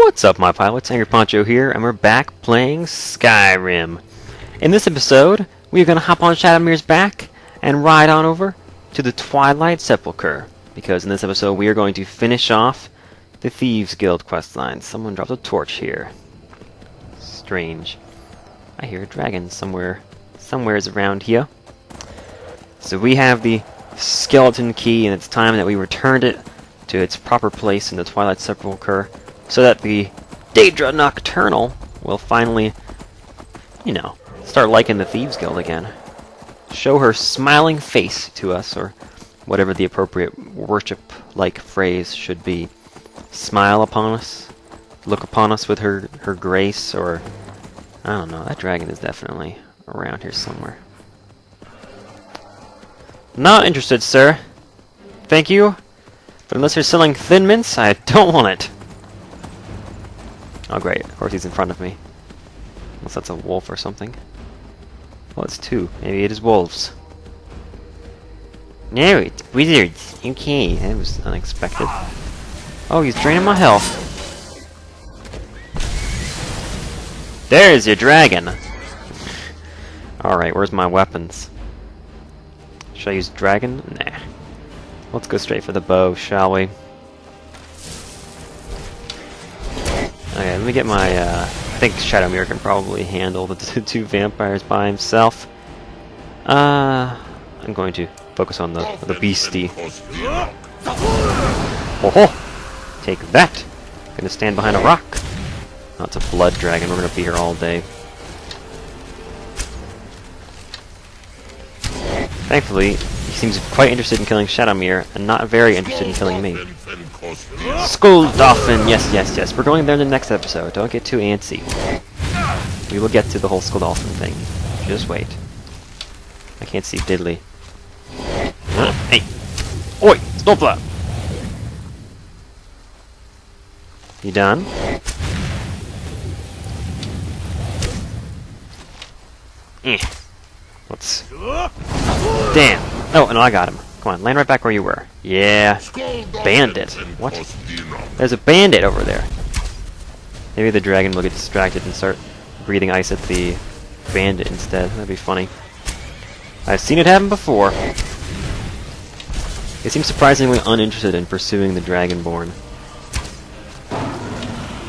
What's up, my pilots? Angryponcho here, and we're back playing Skyrim. In this episode, we're going to hop on Shadowmere's back and ride on over to the Twilight Sepulcher, because in this episode we are going to finish off the Thieves Guild questline. Someone dropped a torch here. Strange. I hear a dragon somewhere's around here. So we have the skeleton key, and it's time that we returned it to its proper place in the Twilight Sepulcher, so that the Daedra Nocturnal will finally, start liking the Thieves Guild again. Show her smiling face to us, or whatever the appropriate worship-like phrase should be. Smile upon us, look upon us with her grace, or I don't know. That dragon is definitely around here somewhere. Not interested, sir. Thank you, but unless you're selling Thin Mints, I don't want it. Oh great, of course he's in front of me. Unless that's a wolf or something. Well, it's two. Maybe it is wolves. No, it's wizards. Okay, that was unexpected. Oh, he's draining my health. There's your dragon! Alright, where's my weapons? Should I use dragon? Nah. Let's go straight for the bow, shall we? Okay, let me get my, I think Shadowmere can probably handle the two vampires by himself. I'm going to focus on the beastie. Oh-ho! Take that! Gonna stand behind a rock. Oh, it's a blood dragon, we're gonna be here all day. Thankfully, he seems quite interested in killing Shadowmere, and not very interested in killing me. Skull Dolphin! Yes. We're going there in the next episode. Don't get too antsy. We will get to the whole Skull Dolphin thing. Just wait. I can't see diddly. Hey! Oi! Stop! You done? Let's... Damn! Oh, no, I got him. Come on, land right back where you were. Yeah. Bandit. What? There's a bandit over there. Maybe the dragon will get distracted and start breathing ice at the bandit instead. That'd be funny. I've seen it happen before. They seem surprisingly uninterested in pursuing the Dragonborn.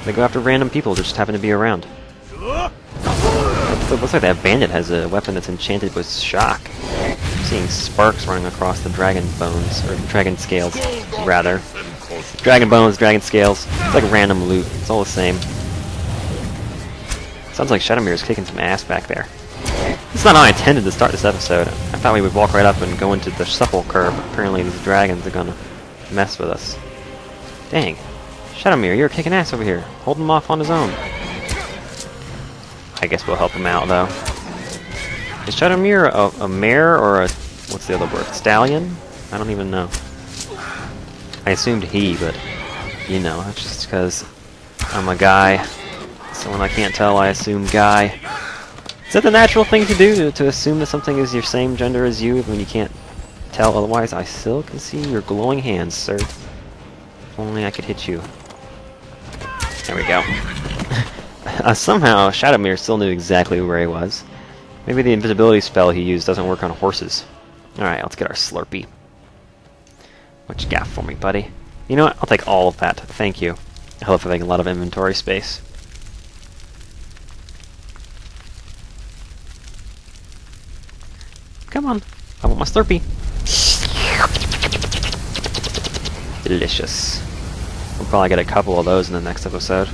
They go after random people that just happen to be around. It looks like that bandit has a weapon that's enchanted with shock. I'm seeing sparks running across the dragon bones, or dragon scales, rather. Dragon bones, dragon scales. It's like random loot. It's all the same. Sounds like Shadowmere is kicking some ass back there. That's not how I intended to start this episode. I thought we would walk right up and go into the sepulcher, but apparently these dragons are gonna mess with us. Dang. Shadowmere, you're kicking ass over here. Hold him off on his own. I guess we'll help him out, though. Is Shadowmere a mare or a... what's the other word? Stallion? I don't even know. I assumed he, but... that's just because I'm a guy. So when I can't tell, I assume guy. Is that the natural thing to do? To assume that something is your same gender as you when you can't tell otherwise? I still can see your glowing hands, sir. If only I could hit you. There we go. Somehow, Shadowmere still knew exactly where he was. Maybe the invisibility spell he used doesn't work on horses. Alright, let's get our Slurpee. What you got for me, buddy? You know what? I'll take all of that. Thank you. I love having a lot of inventory space. Come on. I want my Slurpee. Delicious. We'll probably get a couple of those in the next episode.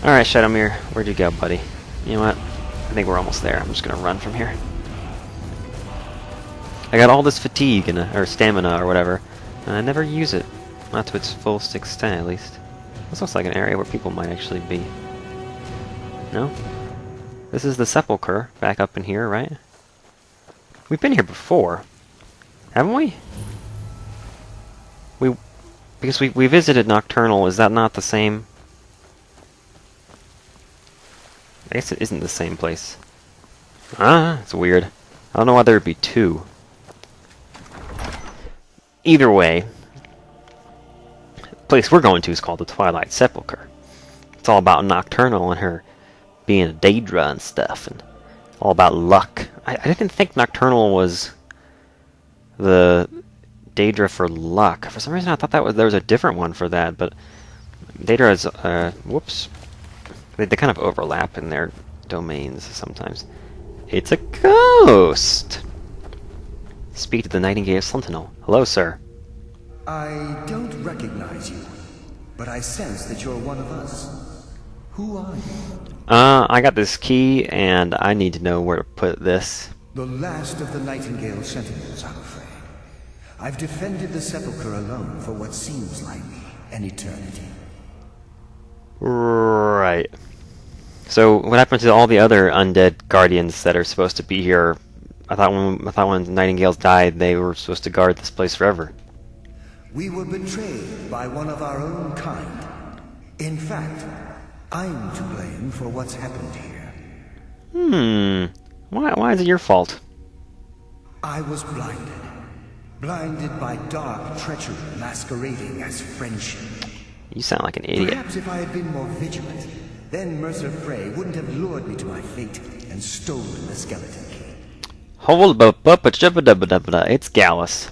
Alright, Shadowmere, where'd you go, buddy? You know what? I think we're almost there. I'm just gonna run from here. I got all this fatigue, or stamina, or whatever, and I never use it. Not to its full extent, at least. This looks like an area where people might actually be. No? This is the sepulcher, back up in here, right? We've been here before. Haven't we? Because we visited Nocturnal, is that not the same? I guess it isn't the same place. It's weird. I don't know why there would be two. Either way, the place we're going to is called the Twilight Sepulcher. It's all about Nocturnal and her being a Daedra and stuff, and all about luck. I didn't think Nocturnal was the Daedra for luck. For some reason, I thought there was a different one for that, but Daedra is, whoops. They kind of overlap in their domains sometimes. It's a ghost! Speak to the Nightingale Sentinel. Hello, sir. I don't recognize you, but I sense that you're one of us. Who are you? I got this key, and I need to know where to put this. The last of the Nightingale Sentinels, I'm afraid. I've defended the sepulcher alone for what seems like an eternity. Right. So, what happened to all the other undead guardians that are supposed to be here? I thought when the Nightingales died, they were supposed to guard this place forever. We were betrayed by one of our own kind. In fact, I'm to blame for what's happened here. Why is it your fault? I was blinded. Blinded by dark treachery masquerading as friendship. You sound like an idiot. Perhaps if I had been more vigilant, then Mercer Frey wouldn't have lured me to my fate and stolen the skeleton key. Hold up, it's Gallus.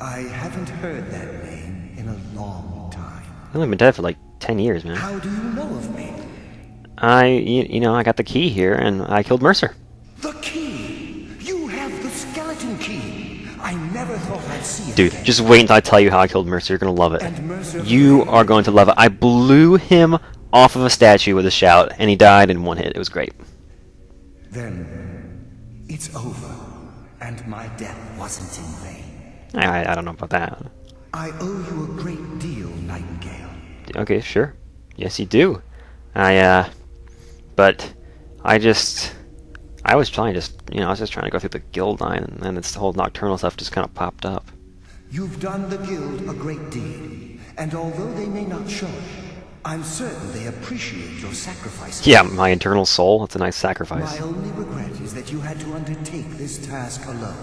I haven't heard that name in a long time. I've only been dead for like 10 years, man. How do you know of me? You know, I got the key here, and I killed Mercer. The key! You have the skeleton key! I never thought I'd see it Dude, again. just wait until I tell you how I killed Mercer. You're gonna love it. And Mercer You Frey. are going to love it. I blew him off of a statue with a shout, and he died in one hit. It was great. Then it's over, and my death wasn't in vain. I don't know about that. I owe you a great deal, Nightingale. Okay, sure. Yes, you do. But I was trying I was just trying to go through the guild line, and then this whole Nocturnal stuff just kind of popped up. You've done the guild a great deed, and although they may not show it, I'm certain they appreciate your sacrifices. Yeah, my internal soul. It's a nice sacrifice. My only regret is that you had to undertake this task alone.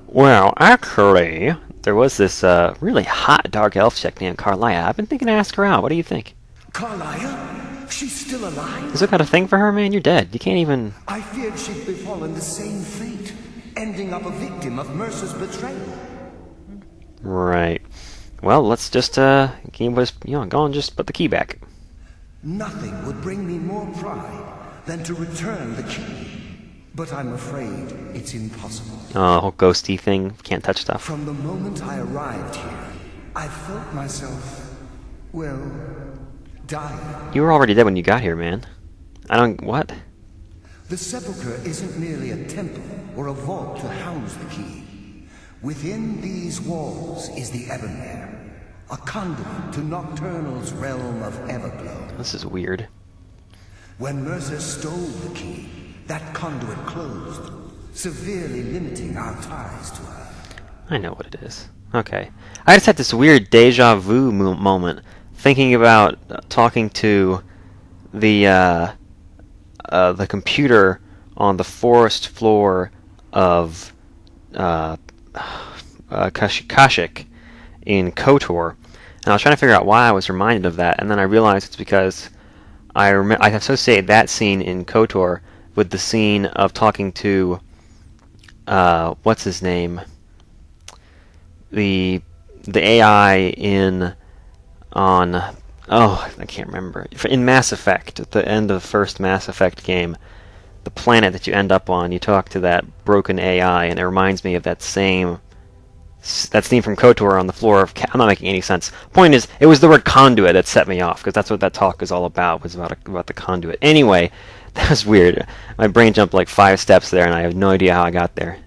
Well, actually, there was this really hot dark elf chick named Carlia. I've been thinking to ask her out. What do you think? Carlia? She's still alive? Is it got a thing for her, man? You're dead. You can't even... I feared she'd befallen the same fate, ending up a victim of Mercer's betrayal. Right. Well, let's just, go and just put the key back. Nothing would bring me more pride than to return the key. But I'm afraid it's impossible. Whole ghosty thing. Can't touch stuff. From the moment I arrived here, I felt myself, well, dying. You were already dead when you got here, man. What? The sepulcher isn't merely a temple or a vault to house the key. Within these walls is the Ebonmere, a conduit to Nocturnal's realm of Everglow. This is weird. When Mercer stole the key, that conduit closed, severely limiting our ties to her. I know what it is. Okay. I just had this weird deja vu moment, thinking about talking to the computer on the forest floor of Kashyyyk in KOTOR, and I was trying to figure out why I was reminded of that, and then I realized it's because I associate that scene in KOTOR with the scene of talking to what's his name, the AI I can't remember, in Mass Effect, at the end of the first Mass Effect game, the planet that you end up on, you talk to that broken AI, and it reminds me of that scene from KOTOR on the floor of... I'm not making any sense. Point is, it was the word conduit that set me off, because that's what that talk is all about, was about the conduit. Anyway, that was weird. My brain jumped like 5 steps there, and I have no idea how I got there.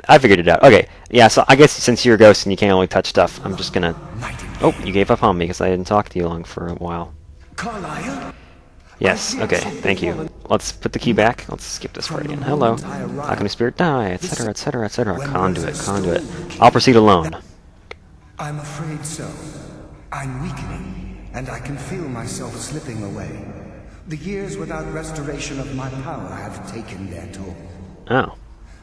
I figured it out. Okay, yeah, so I guess since you're a ghost and you can't only touch stuff, I'm just gonna... Oh, you gave up on me because I didn't talk to you long for a while. Carlia? Yes, okay, thank you. Let's put the key back. Let's skip this part again. Hello. How can a spirit die? Etc., etc., etc. Conduit. I'll proceed alone. I'm afraid so. I'm weakening, and I can feel myself slipping away. The years without restoration of my power have taken their toll. Oh.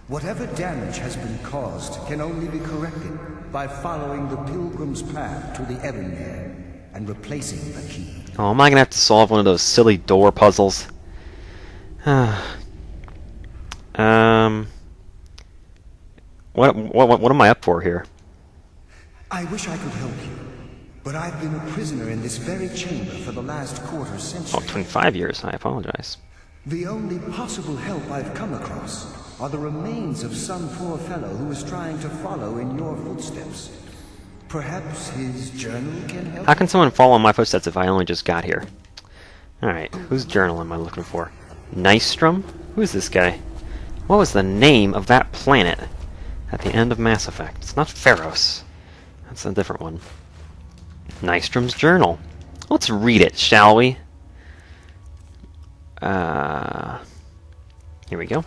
Whatever damage has been caused can only be corrected by following the pilgrim's path to the Ebonmere and replacing the key. Oh, am I gonna have to solve one of those silly door puzzles? What am I up for here? I wish I could help you, but I've been a prisoner in this very chamber for the last quarter Oh, century. 25 years. I apologize. The only possible help I've come across are the remains of some poor fellow who is trying to follow in your footsteps. Perhaps his journal can help? How can someone follow in my footsteps if I only just got here? Alright, whose journal am I looking for? Nystrom? Who's this guy? What was the name of that planet at the end of Mass Effect? It's not Pharos. That's a different one. Nystrom's journal. Let's read it, shall we? Here we go.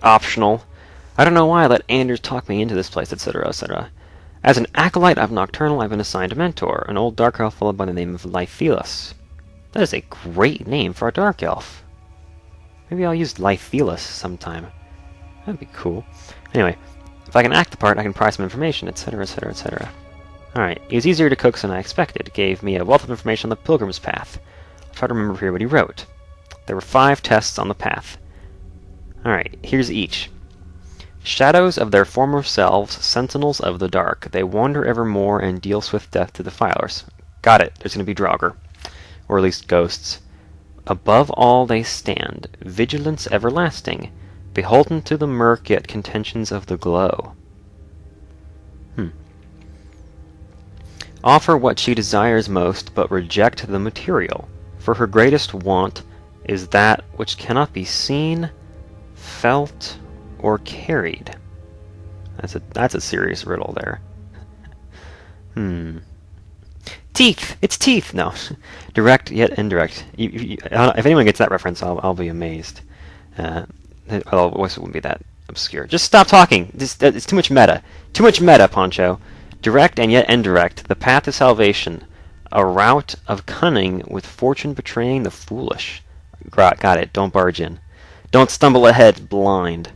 Optional. I don't know why I let Anders talk me into this place, etc., etc. As an acolyte of Nocturnal, I've been assigned a mentor, an old dark elf fellow by the name of Lyphelis. That is a great name for a dark elf. Maybe I'll use Lyphelis sometime. That'd be cool. Anyway, if I can act the part, I can pry some information, etc., etc., etc. Alright, he was easier to coax than I expected. It gave me a wealth of information on the pilgrim's path. I'll try to remember here what he wrote. There were 5 tests on the path. Alright, here's each. Shadows of their former selves, sentinels of the dark. They wander evermore and deal swift death to defilers. Got it. There's going to be Draugr. Or at least ghosts. Above all they stand, vigilance everlasting, beholden to the murk yet contentions of the glow. Offer what she desires most, but reject the material, for her greatest want is that which cannot be seen, felt, or carried. That's a serious riddle there. Teeth! It's teeth! No. Direct yet indirect. If anyone gets that reference, I'll be amazed. Otherwise it wouldn't be that obscure. Just stop talking! It's too much meta. Too much meta, Poncho. Direct and yet indirect. The path to salvation. A route of cunning with fortune betraying the foolish. Got it. Don't barge in. Don't stumble ahead blind.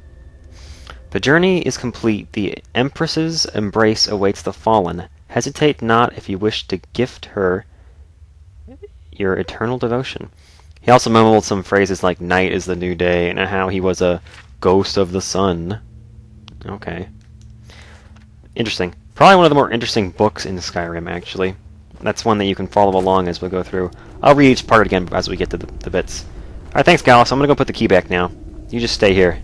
The journey is complete. The Empress's embrace awaits the fallen. Hesitate not if you wish to gift her your eternal devotion. He also mumbled some phrases like night is the new day and how he was a ghost of the sun. Okay. Interesting. Probably one of the more interesting books in Skyrim, actually. That's one that you can follow along as we go through. I'll read each part again as we get to the bits. Alright, thanks, Gallus. I'm gonna go put the key back now. You just stay here.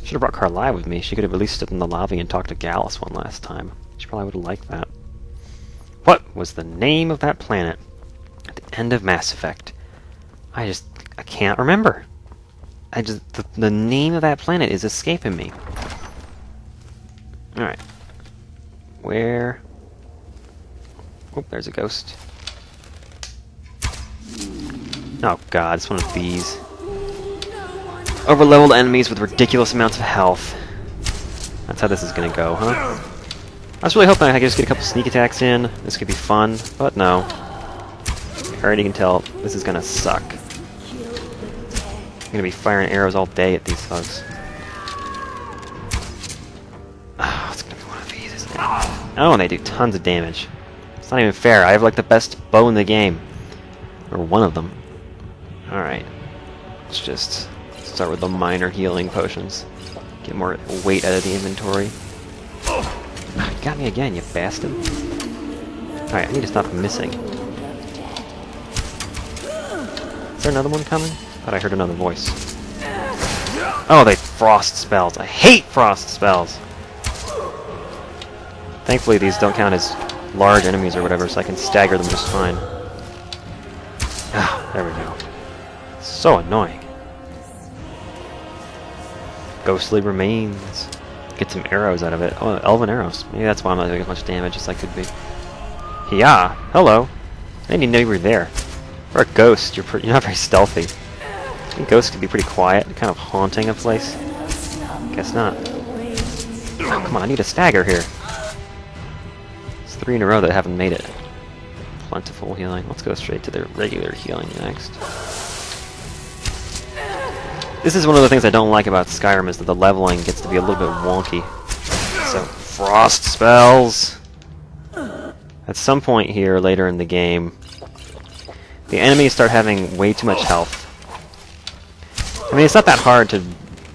Should have brought Carly with me. She could have at least stood in the lobby and talked to Gallus one last time. She probably would have liked that. What was the name of that planet at the end of Mass Effect? I can't remember. The name of that planet is escaping me. Alright. Where? Oh, there's a ghost. Oh god, it's one of these. Overleveled enemies with ridiculous amounts of health. That's how this is gonna go, huh? I was really hoping I could just get a couple sneak attacks in. This could be fun, but no. I already can tell this is gonna suck. I'm gonna be firing arrows all day at these thugs. Oh, it's gonna be one of these, isn't it? Oh, and they do tons of damage. It's not even fair. I have like the best bow in the game. Or one of them. Alright. Let's just start with the minor healing potions. Get more weight out of the inventory. You got me again, you bastard. Alright, I need to stop missing. Is there another one coming? Thought I heard another voice. Oh, they frost spells. I hate frost spells! Thankfully these don't count as large enemies or whatever, so I can stagger them just fine. Ah, there we go. So annoying. Ghostly remains. Get some arrows out of it. Oh, elven arrows. Maybe that's why I'm not doing as much damage as I could be. Yeah, hello. I didn't even know you were there. For a ghost, you're not very stealthy. I think ghosts can be pretty quiet, kind of haunting a place. Guess not. Oh, come on, I need a stagger here. It's 3 in a row that haven't made it. Plentiful healing. Let's go straight to the regular healing next. This is one of the things I don't like about Skyrim, is that the leveling gets to be a little bit wonky. So, frost spells! At some point here, later in the game, the enemies start having way too much health. I mean, it's not that hard to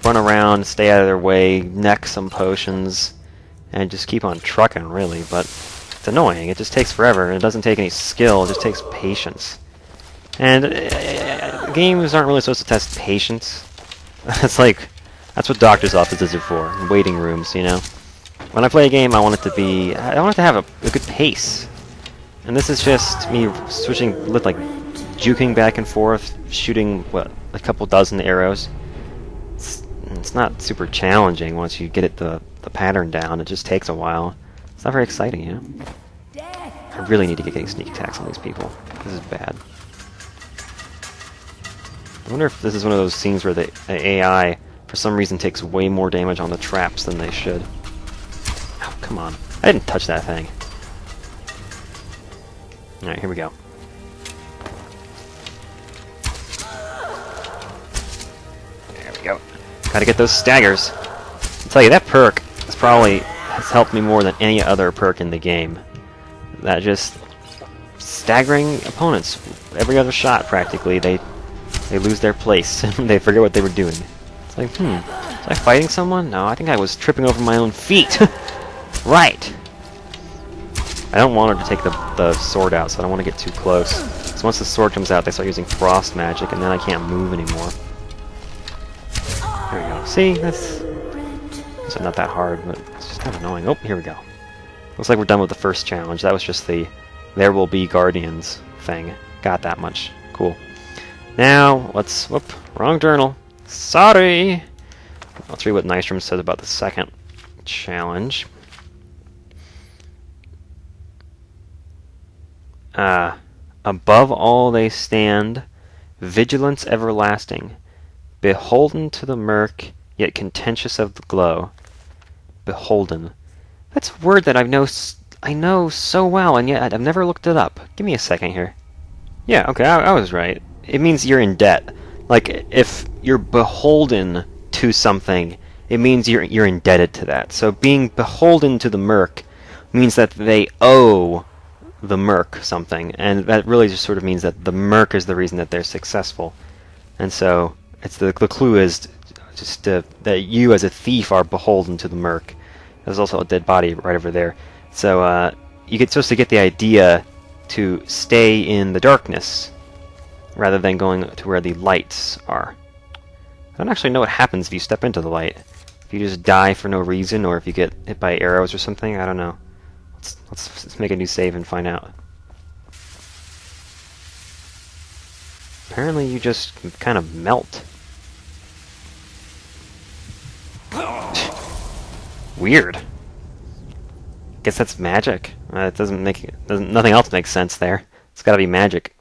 run around, stay out of their way, neck some potions, and just keep on trucking, really, but it's annoying. It just takes forever, and it doesn't take any skill, it just takes patience. And games aren't really supposed to test patience. It's like, that's what doctor's offices are for, waiting rooms, you know? When I play a game, I want it to have a good pace. And this is just me switching, like, juking back and forth, shooting, what, a couple dozen arrows. It's not super challenging once you get the pattern down. It just takes a while. It's not very exciting, you know? I really need to get getting sneak attacks on these people. This is bad. I wonder if this is one of those scenes where the AI, for some reason, takes way more damage on the traps than they should. Oh, come on. I didn't touch that thing. Alright, here we go. There we go. Gotta get those staggers. I'll tell you, that perk has helped me more than any other perk in the game. That just staggering opponents. Every other shot, practically, they lose their place. They forget what they were doing. It's like, was I fighting someone? No, I think I was tripping over my own feet. Right. I don't want her to take the sword out, so I don't want to get too close. So once the sword comes out, they start using frost magic, and then I can't move anymore. There we go. See, that's not that hard, but it's just kind of annoying. Oh, here we go. Looks like we're done with the first challenge. That was just the "there will be guardians" thing. Got that much. Cool. Now, let's... Whoop. Wrong journal. Sorry! Let's read what Nystrom says about the second challenge. Above all they stand, vigilance everlasting, beholden to the murk, yet contentious of the glow. Beholden. That's a word that I know so well, and yet I've never looked it up. Give me a second here. Yeah, okay, I was right. It means you're in debt. Like, if you're beholden to something, it means you're indebted to that. So being beholden to the murk means that they owe the murk something, and that really just sort of means that the murk is the reason that they're successful. And so it's the clue is just that you as a thief are beholden to the murk. There's also a dead body right over there. So you get supposed to get the idea to stay in the darkness rather than going to where the lights are. I don't actually know what happens if you step into the light. If you just die for no reason, or if you get hit by arrows or something, I don't know. Let's make a new save and find out. Apparently you just kind of melt. Weird. Guess that's magic. It nothing else makes sense there. It's gotta be magic.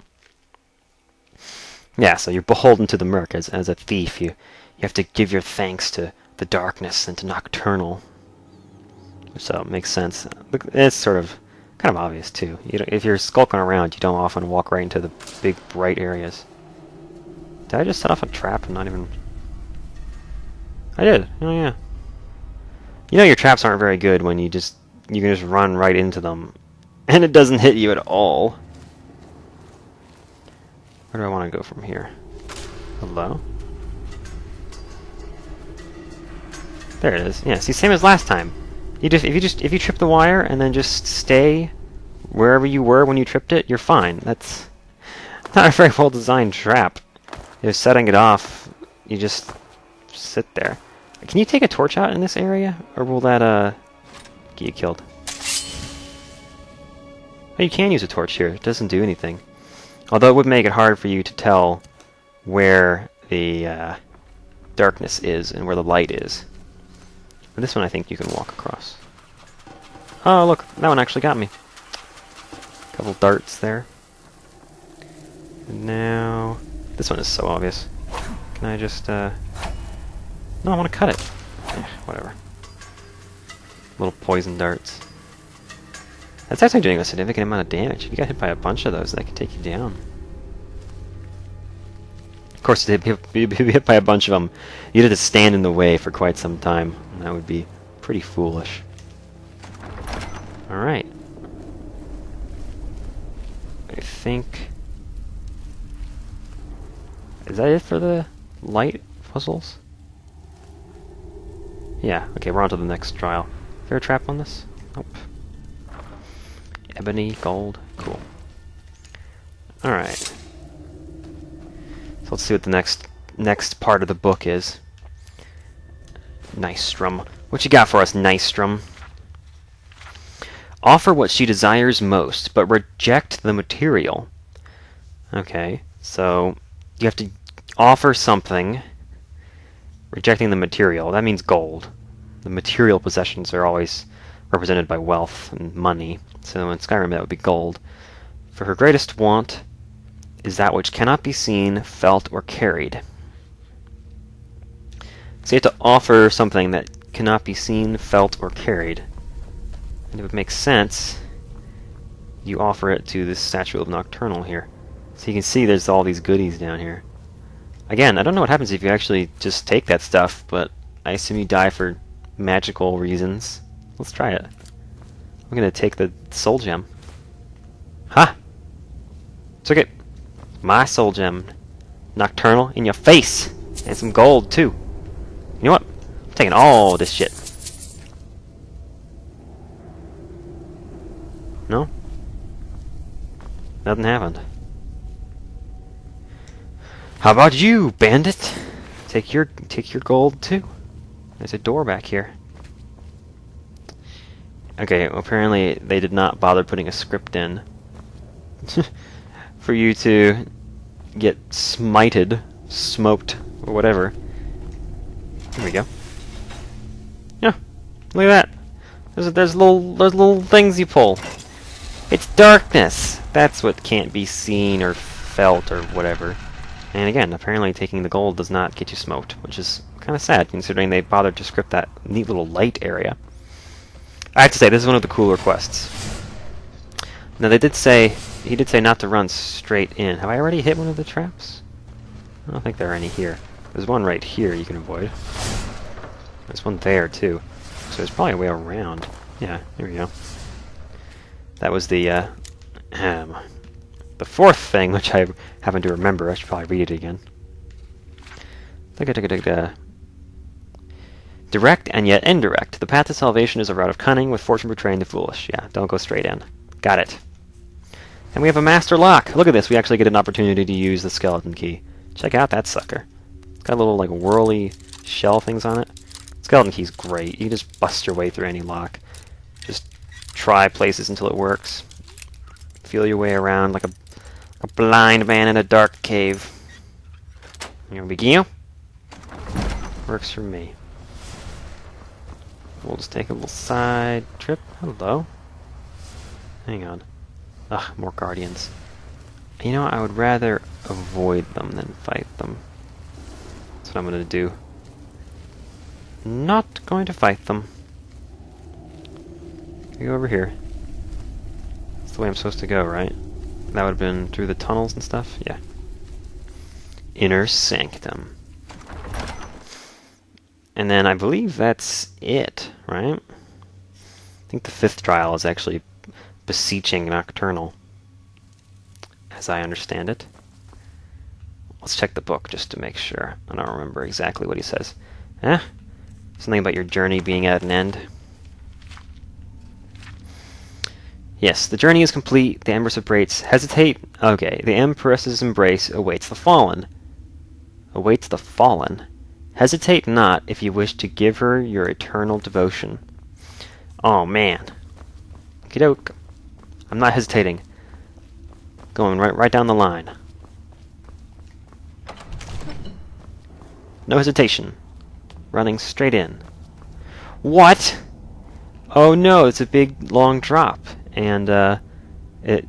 Yeah, so you're beholden to the murk as a thief. You have to give your thanks to the darkness and to Nocturnal. So it makes sense. It's sort of kind of obvious too. If you're skulking around, you don't often walk right into the big bright areas. Did I just set off a trap and not even... I did. Oh yeah. You know your traps aren't very good when you can just run right into them, and it doesn't hit you at all. Where do I want to go from here? Hello? There it is. Yeah, see, same as last time. If you trip the wire and then just stay wherever you were when you tripped it, you're fine. That's not a very well designed trap. You're setting it off, you just sit there. Can you take a torch out in this area, or will that get you killed? Oh, you can use a torch here. It doesn't do anything. Although it would make it hard for you to tell where the darkness is and where the light is. But this one I think you can walk across. Oh, look, that one actually got me. A couple darts there. And now... this one is so obvious. Can I just, No, I want to cut it. Whatever. Little poison darts. That's actually doing a significant amount of damage. If you got hit by a bunch of those, that could take you down. Of course, if you be hit by a bunch of them, you'd have to stand in the way for quite some time. And that would be pretty foolish. Alright. think... Is that it for the light puzzles? Yeah, okay, we're on to the next trial. Is there a trap on this? Nope. Ebony, gold, cool. Alright. So let's see what the next part of the book is. Nystrom. What you got for us, Nystrom? Offer what she desires most, but reject the material. Okay, so you have to offer something, rejecting the material. That means gold. The material possessions are always represented by wealth and money. So in Skyrim that would be gold. For her greatest want is that which cannot be seen, felt, or carried. So you have to offer something that cannot be seen, felt, or carried. And if it makes sense, you offer it to this statue of Nocturnal here. So you can see there's all these goodies down here. Again, I don't know what happens if you actually just take that stuff, but I assume you die for magical reasons. Let's try it. I'm gonna take the soul gem. Ha! Took it. My soul gem. Nocturnal in your face! And some gold, too. You know what? I'm taking all this shit. No? Nothing happened. How about you, bandit? Take your gold too. There's a door back here. Okay, well, apparently they did not bother putting a script in for you to get smited, smoked, or whatever. Here we go. Yeah, look at that. There's little things you pull. It's darkness. That's what can't be seen or felt or whatever. And again, apparently taking the gold does not get you smoked, which is kind of sad considering they bothered to script that neat little light area. I have to say, this is one of the cooler quests. Now he did say not to run straight in. Have I already hit one of the traps? I don't think there are any here. There's one right here you can avoid. There's one there too. So there's probably a way around. Yeah, here we go. That was the fourth thing, which I happen to remember. I should probably read it again. Direct and yet indirect. The path to salvation is a route of cunning, with fortune betraying the foolish. Yeah, don't go straight in. Got it. And we have a master lock. Look at this. We actually get an opportunity to use the skeleton key. Check out that sucker. It's got little, like, whirly shell things on it. Skeleton key's great. You can just bust your way through any lock. Just try places until it works. Feel your way around like a blind man in a dark cave. Here we go. Works for me. We'll just take a little side trip. Hello. Hang on. Ugh, more guardians. You know, I would rather avoid them than fight them. That's what I'm going to do. Not going to fight them. Go over here. That's the way I'm supposed to go, right? That would have been through the tunnels and stuff? Yeah. Inner Sanctum. And then I believe that's it, right? I think the fifth trial is actually beseeching Nocturnal, as I understand it. Let's check the book just to make sure. I don't remember exactly what he says. Something about your journey being at an end. Yes, the journey is complete. The Empress awaits. Hesitate. Okay, the Empress's embrace awaits the fallen. Awaits the fallen. Hesitate not if you wish to give her your eternal devotion. Oh man. Okey-doke. I'm not hesitating. Going right down the line. No hesitation. Running straight in. What? Oh no, it's a big long drop. And it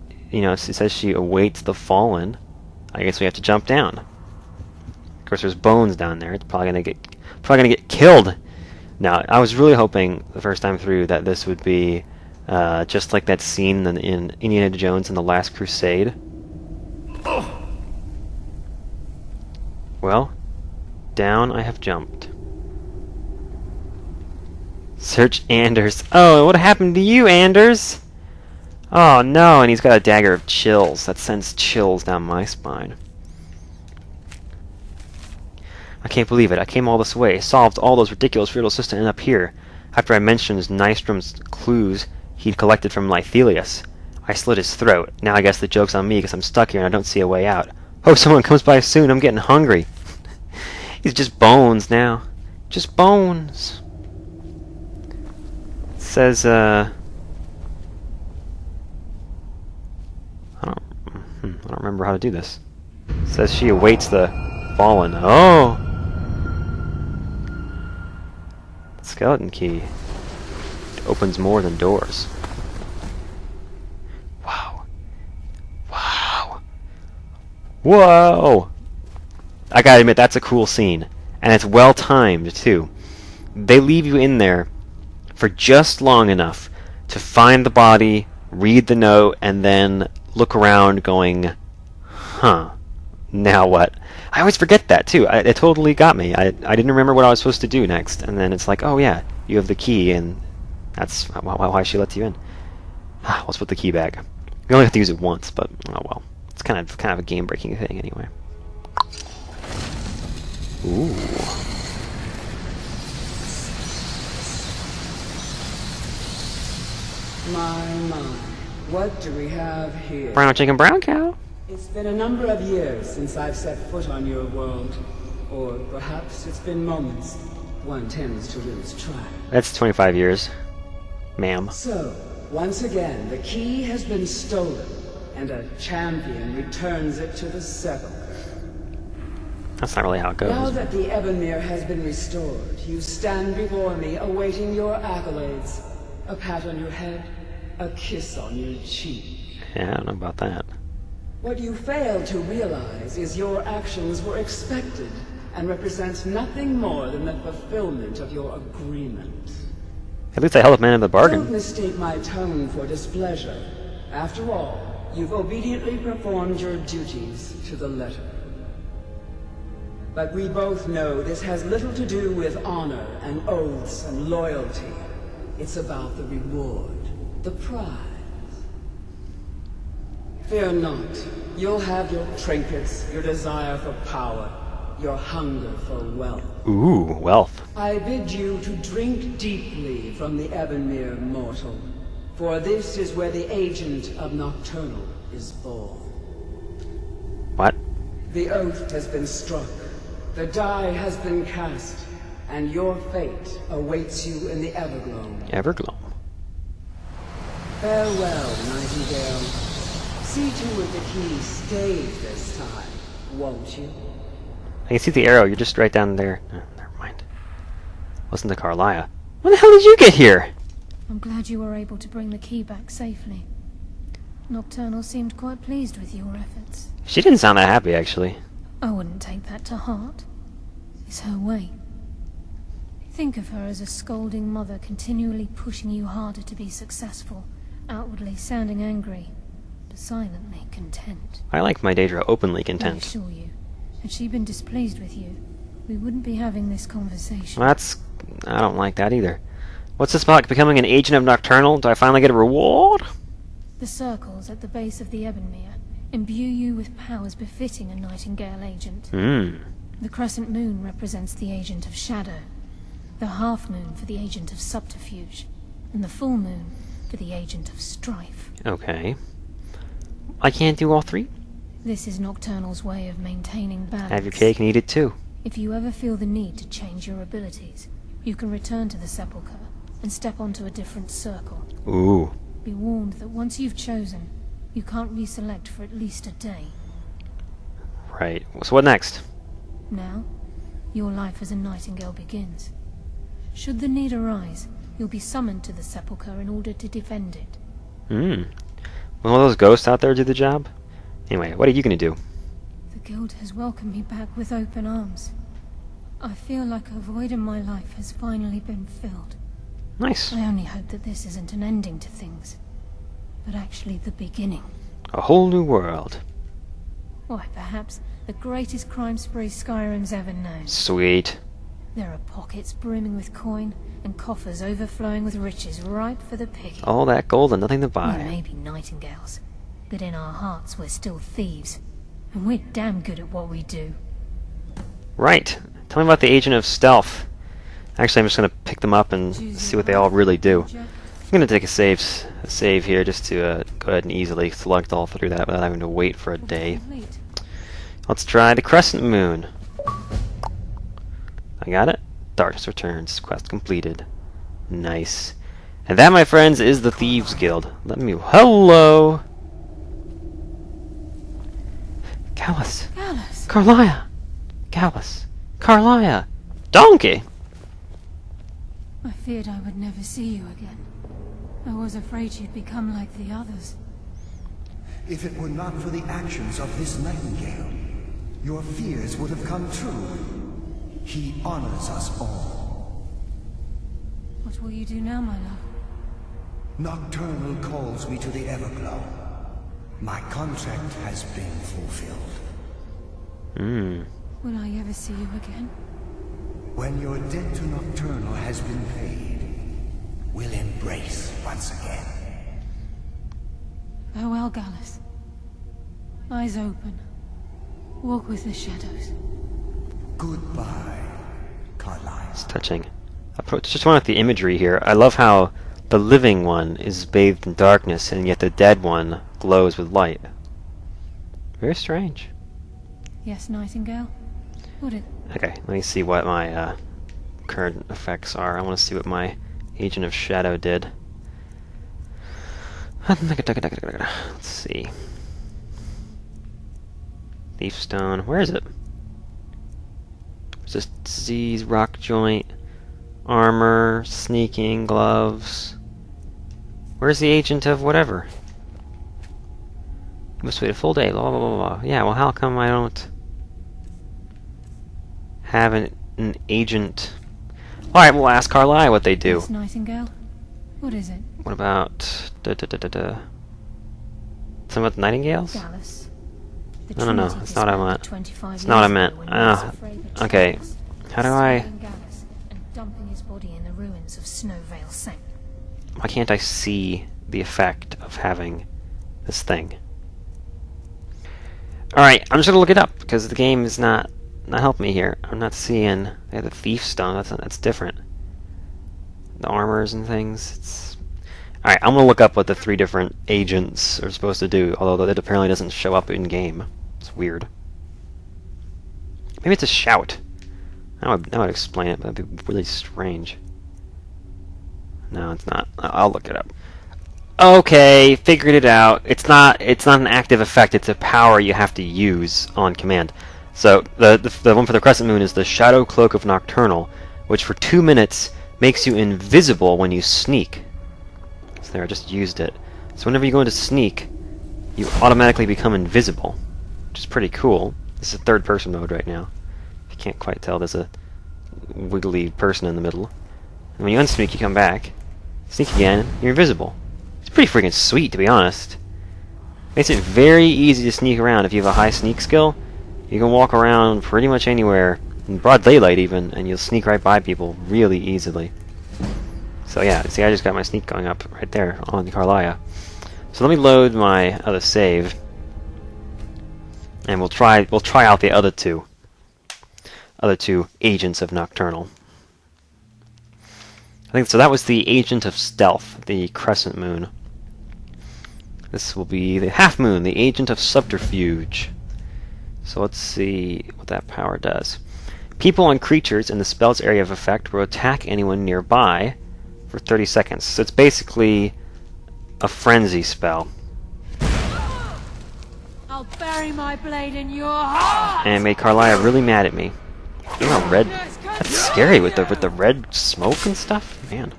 says she awaits the fallen. I guess we have to jump down. Of course, there's bones down there. It's probably gonna get killed. Now, I was really hoping the first time through that this would be just like that scene in Indiana Jones and the Last Crusade. Well, down I have jumped. Search Anders. Oh, what happened to you, Anders? Oh no, and he's got a dagger of chills. That sends chills down my spine. I can't believe it. I came all this way, solved all those ridiculous riddles just to end up here. After I mentioned Nystrom's clues he'd collected from Lythelius. I slit his throat. Now I guess the joke's on me because I'm stuck here and I don't see a way out. Hope someone comes by soon. I'm getting hungry. He's just bones now. Just bones. It says, I don't remember how to do this. It says she awaits the fallen. Oh! Skeleton key. It opens more than doors. Wow. Wow. Whoa! I gotta admit, that's a cool scene. And it's well timed, too. They leave you in there for just long enough to find the body, read the note, and then look around going, huh, now what? I always forget that, too. It totally got me. I didn't remember what I was supposed to do next. And then it's like, oh yeah, you have the key, and that's why she lets you in. Let's put the key back. You only have to use it once, but, oh well. It's kind of a game-breaking thing, anyway. Ooh. My, what do we have here? Brown chicken, brown cow. It's been a number of years since I've set foot on your world. Or perhaps it's been moments. One tends to lose track. That's 25 years, ma'am. So, once again, the key has been stolen, and a champion returns it to the sepulcher. That's not really how it goes. Now that the Ebonmere has been restored, you stand before me awaiting your accolades. A pat on your head, a kiss on your cheek. Yeah, I don't know about that. What you fail to realize is your actions were expected and represent nothing more than the fulfillment of your agreement. At least I held up man in the bargain. Don't mistake my tone for displeasure. After all, you've obediently performed your duties to the letter. But we both know this has little to do with honor and oaths and loyalty. It's about the reward, the prize. Fear not. You'll have your trinkets, your desire for power, your hunger for wealth. Ooh, wealth. I bid you to drink deeply from the Ebonmere mortal, for this is where the agent of Nocturnal is born. What? The oath has been struck, the die has been cast, and your fate awaits you in the Evergloam. Evergloam. Farewell, Nightingale. See to it the key stays this time, won't you? I can see the arrow. You're just right down there. Oh, never mind. Listen to Carlia. When the hell did you get here? I'm glad you were able to bring the key back safely. Nocturnal seemed quite pleased with your efforts. She didn't sound that happy, actually. I wouldn't take that to heart. It's her way. Think of her as a scolding mother continually pushing you harder to be successful, outwardly sounding angry, but silently content. I like my Daedra openly I content. assure you, had she been displeased with you, we wouldn't be having this conversation. Well, I don't like that either. What's this about becoming an agent of Nocturnal? Do I finally get a reward? The circles at the base of the Ebonmere imbue you with powers befitting a Nightingale agent. The crescent moon represents the agent of shadow, the half moon for the agent of subterfuge, and the full moon for the agent of strife. Okay. I can't do all three? This is Nocturnal's way of maintaining balance. Have your cake and eat it too. If you ever feel the need to change your abilities, you can return to the sepulcher and step onto a different circle. Ooh. Be warned that once you've chosen, you can't reselect for at least a day. Right. So what next? Now, your life as a Nightingale begins. Should the need arise, you'll be summoned to the sepulcher in order to defend it. Will one of those ghosts out there do the job? Anyway, what are you gonna do? The guild has welcomed me back with open arms. I feel like a void in my life has finally been filled. Nice. I only hope that this isn't an ending to things, but actually the beginning. A whole new world. Why, perhaps the greatest crime spree Skyrim's ever known. Sweet. There are pockets brimming with coin, and coffers overflowing with riches ripe for the picking. All that gold and nothing to We buy. may be nightingales, but in our hearts we're still thieves. And we're damn good at what we do. Right. Tell me about the Agent of Stealth. Actually, I'm just going to pick them up and see what they all really do. I'm going to take a save here just to go ahead and easily select all through that without having to wait for a day. Let's try the Crescent Moon. I got it. Darkness returns. Quest completed. Nice. And that, my friends, is the Thieves Guild. Let me... Hello! Callus. Callus! Carlia! Callus. Carlia! Donkey! I feared I would never see you again. I was afraid you'd become like the others. If it were not for the actions of this nightingale, your fears would have come true. He honors us all. What will you do now, my love? Nocturnal calls me to the Everglow. My contract has been fulfilled. Will I ever see you again? When your debt to Nocturnal has been paid, we'll embrace once again. Farewell, Gallus. Eyes open. Walk with the shadows. Goodbye, Carlisle. It's touching. Just one with the imagery here. I love how the living one is bathed in darkness, and yet the dead one glows with light. Very strange. Yes, Nightingale? Would it? Okay, let me see what my current effects are. I want to see what my Agent of Shadow did. Let's see. Thief Stone. Where is it? Just disease, rock joint, armor, sneaking, gloves. Where's the agent of whatever? You must wait a full day. Blah blah blah blah. Yeah. Well, how come I don't have an agent? All right, we'll ask Carlisle what they do. Yes, Nightingale? What is it? What about something about the nightingales? Gallus. No. That's not what I meant. That's not what I meant. Okay. How do I? Dumping his body in the ruins of Snowvale Saint. Why can't I see the effect of having this thing? Alright, I'm just gonna look it up, because the game is not helping me here. I'm not seeing the Thief Stone, that's different. The armors and things, it's... Alright, I'm gonna look up what the 3 different agents are supposed to do, although it apparently doesn't show up in-game. It's weird. Maybe it's a shout. That would explain it, but that'd be really strange. No, it's not. I'll look it up. Okay, figured it out. It's not an active effect. It's a power you have to use on command. So the one for the Crescent Moon is the Shadow Cloak of Nocturnal, which for 2 minutes makes you invisible when you sneak. So there, I just used it. So whenever you go into sneak, you automatically become invisible, which is pretty cool. This is third-person mode right now. If you can't quite tell, there's a wiggly person in the middle. And when you unsneak, you come back. Sneak again, you're invisible. It's pretty freaking sweet, to be honest. Makes it very easy to sneak around. If you have a high sneak skill, you can walk around pretty much anywhere, in broad daylight even, and you'll sneak right by people really easily. So yeah, see, I just got my sneak going up right there on Carlia. So let me load my other save, and we'll try out the other two agents of Nocturnal. I think so. That was the Agent of Stealth, the Crescent Moon. This will be the Half Moon, the Agent of Subterfuge. So let's see what that power does. People and creatures in the spell's area of effect will attack anyone nearby for 30 seconds. So it's basically a frenzy spell. I'll bury my blade in your heart. And it made Carlia really mad at me. Look how red. That's scary with the red smoke and stuff, man.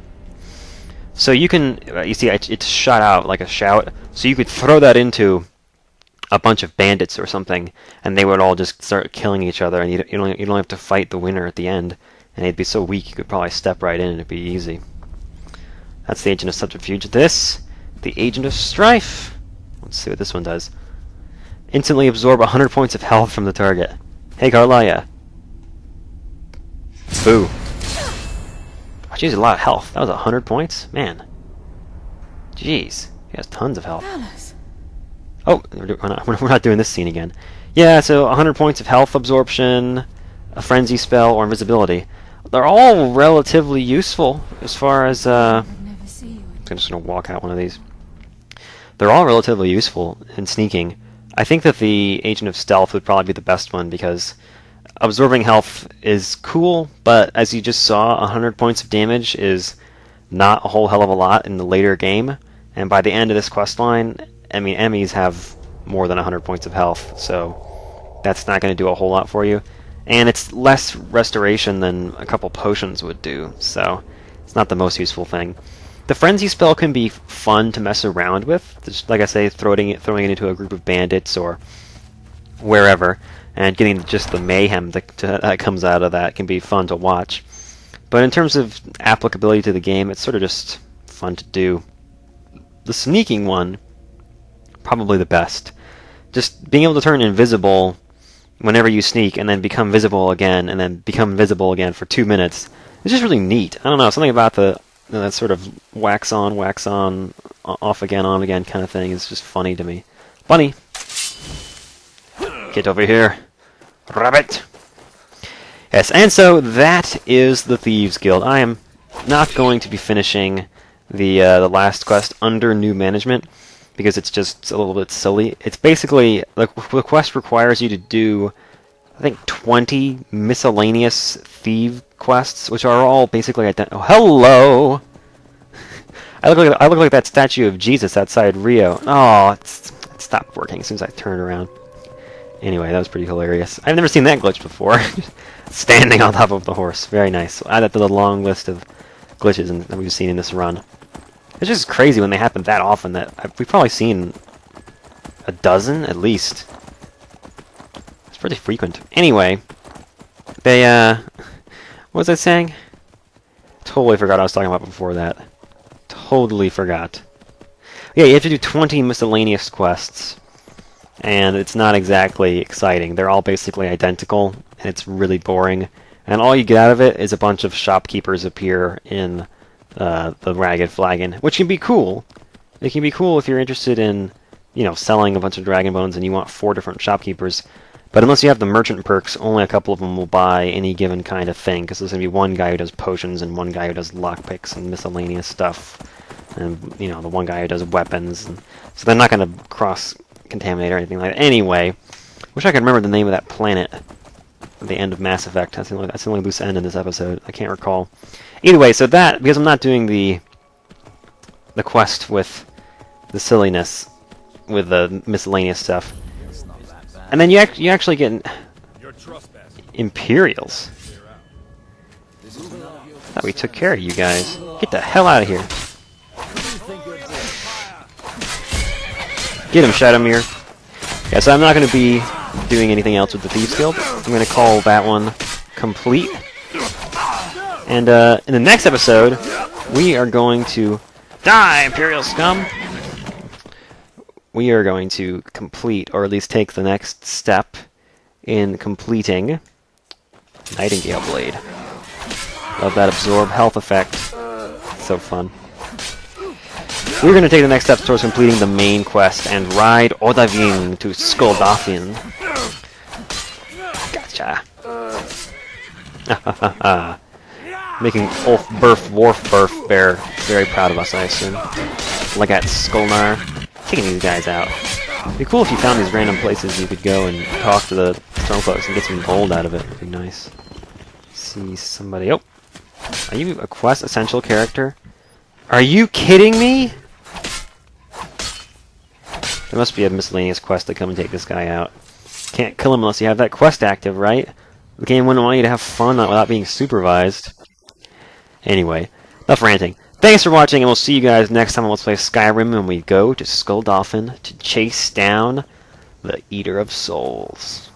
So you can, you see, it's shot out like a shout. So you could throw that into a bunch of bandits or something, and they would all just start killing each other, and you don't have to fight the winner at the end. And they'd be so weak you could probably step right in and it'd be easy. That's the Agent of Subterfuge. This, the Agent of Strife. Let's see what this one does. Instantly absorb 100 points of health from the target. Hey, Carlia. Boo. Oh, jeez, a lot of health. That was 100 points? Man. Jeez. He has tons of health. Alice. Oh, we're not doing this scene again. Yeah, so 100 points of health absorption, a frenzy spell, or invisibility. They're all relatively useful as far as, I'd never see you. I'm just going to walk out one of these. They're all relatively useful in sneaking. I think that the Agent of Stealth would probably be the best one because absorbing health is cool, but as you just saw, 100 points of damage is not a whole hell of a lot in the later game. And by the end of this questline, I mean, enemies have more than 100 points of health, so that's not going to do a whole lot for you. And it's less restoration than a couple potions would do, so it's not the most useful thing. The Frenzy spell can be fun to mess around with. Just, like I say, throwing it into a group of bandits or wherever, and getting just the mayhem that comes out of that can be fun to watch. But in terms of applicability to the game, it's sort of just fun to do. The sneaking one, probably the best. Just being able to turn invisible whenever you sneak and then become visible again and then become visible again for 2 minutes. It's just really neat. I don't know, something about that sort of wax on, off again, on again kind of thing is just funny to me. Bunny! Get over here. Rabbit! Yes, and so that is the Thieves Guild. I am not going to be finishing the last quest under new management because it's just a little bit silly. It's basically, the quest requires you to do, I think, 20 miscellaneous thief quests, which are all basically identical. Oh, hello! I look like that statue of Jesus outside Rio. Oh, it stopped working as soon as I turned around. Anyway, that was pretty hilarious. I've never seen that glitch before. Standing on top of the horse. Very nice. Add that to the long list of glitches that we've seen in this run. It's just crazy when they happen that often that we've probably seen a dozen at least. It's pretty frequent. Anyway, they, what was I saying? Totally forgot what I was talking about before that. Totally forgot. Yeah, you have to do 20 miscellaneous quests. And it's not exactly exciting. They're all basically identical, and it's really boring. And all you get out of it is a bunch of shopkeepers appear in the Ragged Flagon, which can be cool. It can be cool if you're interested in, you know, selling a bunch of dragon bones and you want 4 different shopkeepers. But unless you have the merchant perks, only a couple of them will buy any given kind of thing, because there's going to be one guy who does potions and one guy who does lockpicks and miscellaneous stuff. And, you know, the one guy who does weapons. And so they're not going to cross-contaminate or anything like that. Anyway, wish I could remember the name of that planet at the end of Mass Effect. That's the only loose end in this episode. I can't recall. Either way, so that, because I'm not doing the quest with the silliness, with the miscellaneous stuff. And then you actually get Imperials. Thought we took care of you guys. Get the hell out of here. Get him, Shadowmere. Yeah, so I'm not going to be doing anything else with the Thieves Guild. I'm going to call that one complete. And in the next episode, we are going to die, Imperial scum! We are going to complete, or at least take the next step in completing Nightingale Blade. Love that absorb health effect. So fun. We're going to take the next steps towards completing the main quest and ride Odahviing to Skuldafn. Gotcha. Making Wolf Bear very proud of us, I assume. Like at Skolnar. Taking these guys out. It'd be cool if you found these random places you could go and talk to the Stormcloaks and get some gold out of it. It'd be nice. See somebody. Oh! Are you a quest essential character? Are you kidding me? There must be a miscellaneous quest to come and take this guy out. Can't kill him unless you have that quest active, right? The game wouldn't want you to have fun without being supervised. Anyway, enough ranting. Thanks for watching, and we'll see you guys next time on Let's Play Skyrim when we go to Skuldafn to chase down the Eater of Souls.